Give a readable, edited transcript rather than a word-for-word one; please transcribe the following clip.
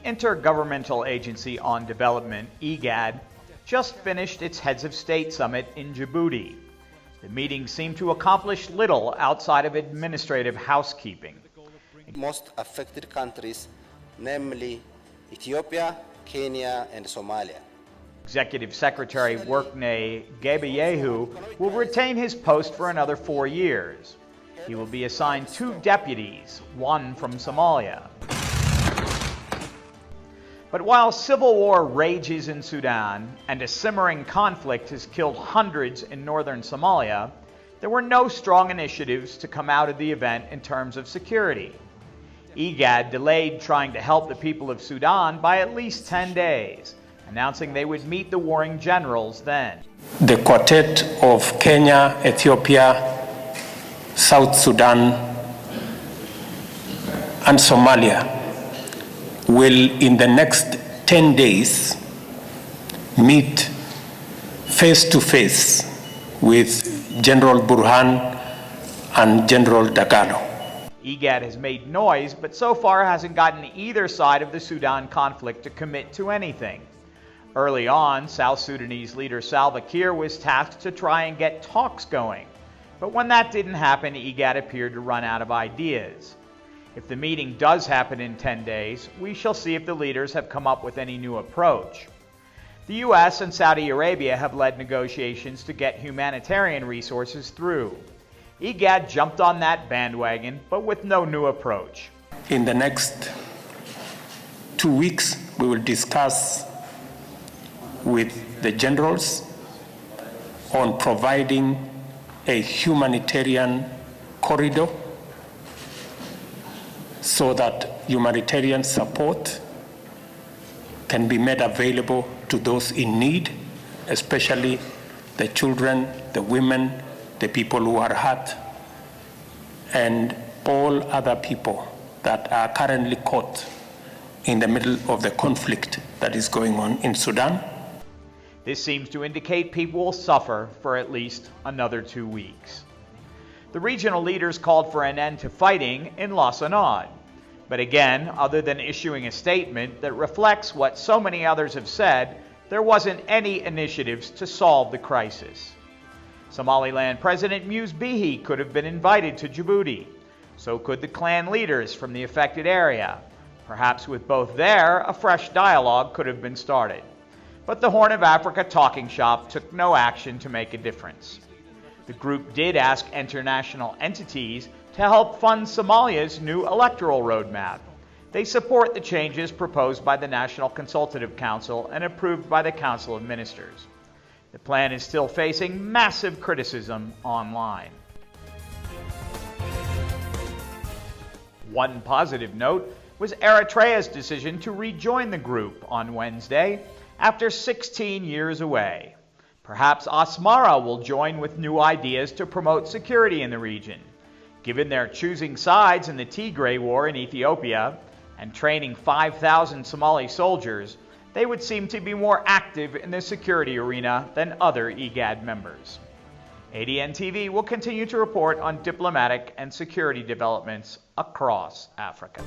Intergovernmental Agency on Development, Igad, just finished its Heads of State Summit in Djibouti. The meeting seemed to accomplish little outside of administrative housekeeping. Most affected countries, namely Ethiopia, Kenya, and Somalia. Executive Secretary Workney Gebeyehu will retain his post for another 4 years. He will be assigned 2 deputies, one from Somalia. But while civil war rages in Sudan and a simmering conflict has killed hundreds in northern Somalia, there were no strong initiatives to come out of the event in terms of security. Igad delayed trying to help the people of Sudan by at least 10 days, announcing they would meet the warring generals then. The quartet of Kenya, Ethiopia, South Sudan, and Somalia will, in the next 10 days, meet face-to-face with General Burhan and General Dagalo. Igad has made noise, but so far hasn't gotten either side of the Sudan conflict to commit to anything. Early on, South Sudanese leader Salva Kiir was tasked to try and get talks going. But when that didn't happen, Igad appeared to run out of ideas. If the meeting does happen in 10 days, we shall see if the leaders have come up with any new approach. The U.S. and Saudi Arabia have led negotiations to get humanitarian resources through. Igad jumped on that bandwagon, but with no new approach. In the next 2 weeks, we will discuss with the generals on providing a humanitarian corridor so that humanitarian support can be made available to those in need, especially the children, the women, the people who are hurt, and all other people that are currently caught in the middle of the conflict that is going on in Sudan. This seems to indicate people will suffer for at least another 2 weeks. The regional leaders called for an end to fighting in Las Anod. But again, other than issuing a statement that reflects what so many others have said, there wasn't any initiatives to solve the crisis. Somaliland President Muse Bihi could have been invited to Djibouti. So could the clan leaders from the affected area. Perhaps with both there, a fresh dialogue could have been started. But the Horn of Africa talking shop took no action to make a difference. The group did ask international entities to help fund Somalia's new electoral roadmap. They support the changes proposed by the National Consultative Council and approved by the Council of Ministers. The plan is still facing massive criticism online. One positive note was Eritrea's decision to rejoin the group on Wednesday after 16 years away. Perhaps Asmara will join with new ideas to promote security in the region. Given their choosing sides in the Tigray War in Ethiopia and training 5,000 Somali soldiers, they would seem to be more active in the security arena than other Igad members. ADN TV will continue to report on diplomatic and security developments across Africa.